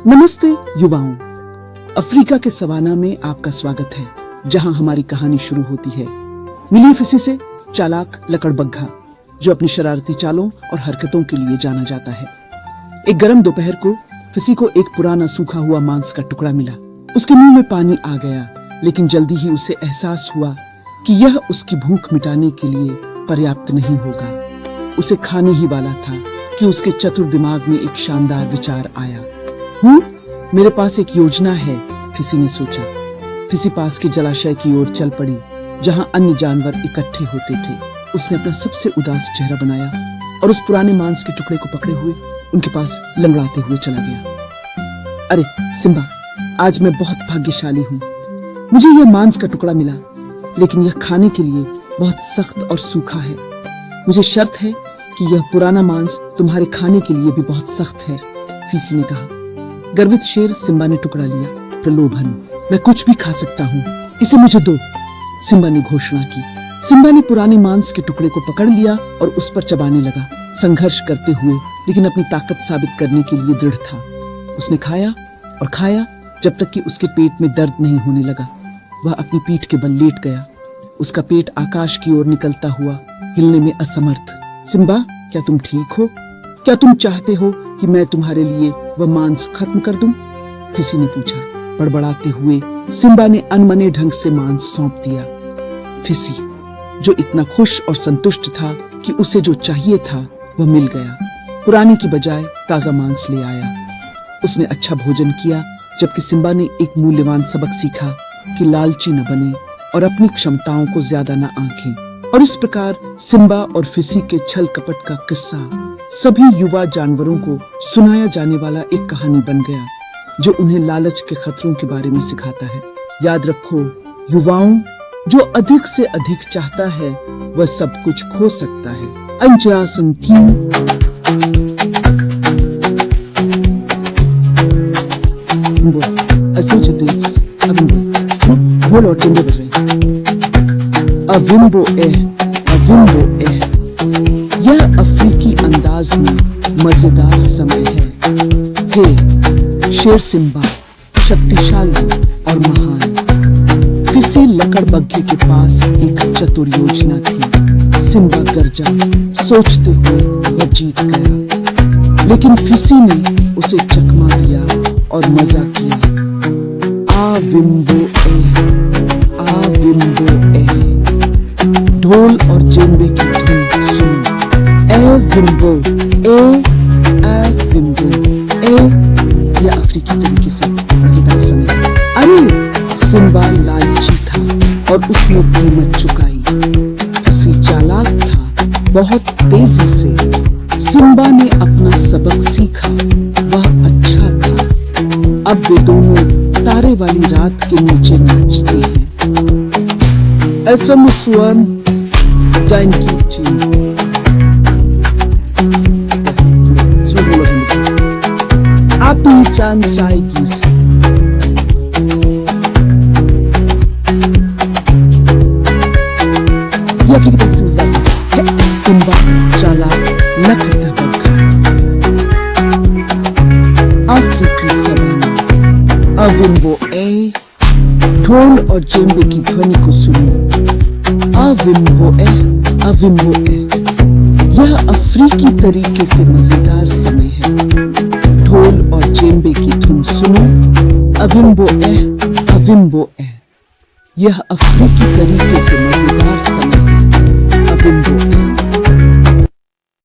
नमस्ते युवाओं, अफ्रीका के सवाना में आपका स्वागत है, जहां हमारी कहानी शुरू होती है। मिली फिसी से चालाक लकड़बग्घा, जो अपनी शरारती चालों और हरकतों के लिए जाना जाता है। एक गर्म दोपहर को फिसी को एक पुराना सूखा हुआ मांस का टुकड़ा मिला। उसके मुंह में पानी आ गया, लेकिन जल्दी ही उसे एहसास हुआ कि यह उसकी भूख मिटाने के लिए पर्याप्त नहीं होगा। उसे खाने ही वाला था कि उसके चतुर दिमाग में एक शानदार विचार आया। मेरे पास एक योजना है, फिसी ने सोचा। फिसी पास के जलाशय की ओर चल पड़ी, जहां अन्य जानवर इकट्ठे होते थे। उसने अपना सबसे उदास चेहरा बनाया और उस पुराने मांस के टुकड़े को पकड़े हुए उनके पास लंगड़ाते हुए चला गया। अरे सिम्बा, आज मैं बहुत भाग्यशाली हूँ। मुझे यह मांस का टुकड़ा मिला, लेकिन यह खाने के लिए बहुत सख्त और सूखा है। मुझे शर्त है कि यह पुराना मांस तुम्हारे खाने के लिए भी बहुत सख्त है, फिसी ने कहा। गर्वित शेर सिम्बा ने टुकड़ा लिया। प्रलोभन, मैं कुछ भी खा सकता हूँ, इसे मुझे दो, सिम्बा ने घोषणा की। सिम्बा ने पुराने मांस के टुकड़े को पकड़ लिया और उस पर चबाने लगा, संघर्ष करते हुए, लेकिन अपनी ताकत साबित करने के लिए दृढ़ था। उसने खाया और खाया जब तक कि उसके पेट में दर्द नहीं होने लगा। वह अपनी पीठ के बल लेट गया, उसका पेट आकाश की ओर निकलता हुआ, हिलने में असमर्थ। सिम्बा, क्या तुम ठीक हो? क्या तुम चाहते हो कि मैं तुम्हारे लिए वह मांस खत्म कर दूं? फिसी ने पूछा। बड़बड़ाते हुए सिम्बा ने अनमने ढंग से मांस सौंप दिया। फिसी, जो इतना खुश और संतुष्ट था कि उसे जो चाहिए था वह मिल गया, पुराने की बजाय ताजा मांस ले आया। उसने अच्छा भोजन किया, जबकि सिम्बा ने एक मूल्यवान सबक सीखा कि लालची न बने और अपनी क्षमताओं को ज्यादा न आंकें। और इस प्रकार सिम्बा और फिसी के छल कपट का किस्सा सभी युवा जानवरों को सुनाया जाने वाला एक कहानी बन गया, जो उन्हें लालच के खतरों के बारे में सिखाता है। याद रखो युवाओं, जो अधिक से अधिक चाहता है वह सब कुछ खो सकता है। अंजा संकीन यह अफ्रीकी अंदाज में मजेदार समय है। हे शेर सिम्बा, शक्तिशाली और महान। फिसी लकड़बग्घे के पास एक चतुर योजना थी। सिम्बा गरजा, सोचते हुए वह जीत गया, लेकिन फिसी ने उसे चकमा दिया और मजा किया। आ विम्बो ए, ढोल और जेम्बे की धुन सुनो। ए विम्बो ए, यह अफ्रीकी तरीके से मजेदार समय था। अरे सिम्बा लालची था और उसने कीमत चुकाई। फिसी चालाक था, बहुत तेजी से। सिम्बा ने अपना सबक सीखा, वह अच्छा था। अब वे दोनों तारे वाली रात के नीचे नाचते हैं। ऐसा मुस्वान जाइनकी Api Chan Saikis. ये अफ्रीकी तरीके से मजेदार है। सिम्बा चालाक लकड़बग्घा, अफ्रीकी सवाना। अविम्बो ए, ढोल और जेम्बे की ध्वनि को सुनो। अविम्बो ए, यह अफ्रीकी तरीके से मजेदार समय है। ढोल और जेम्बे की धुन सुनो। अविम्बो ए, यह अफ्रीकी तरीके से मजेदार समय है।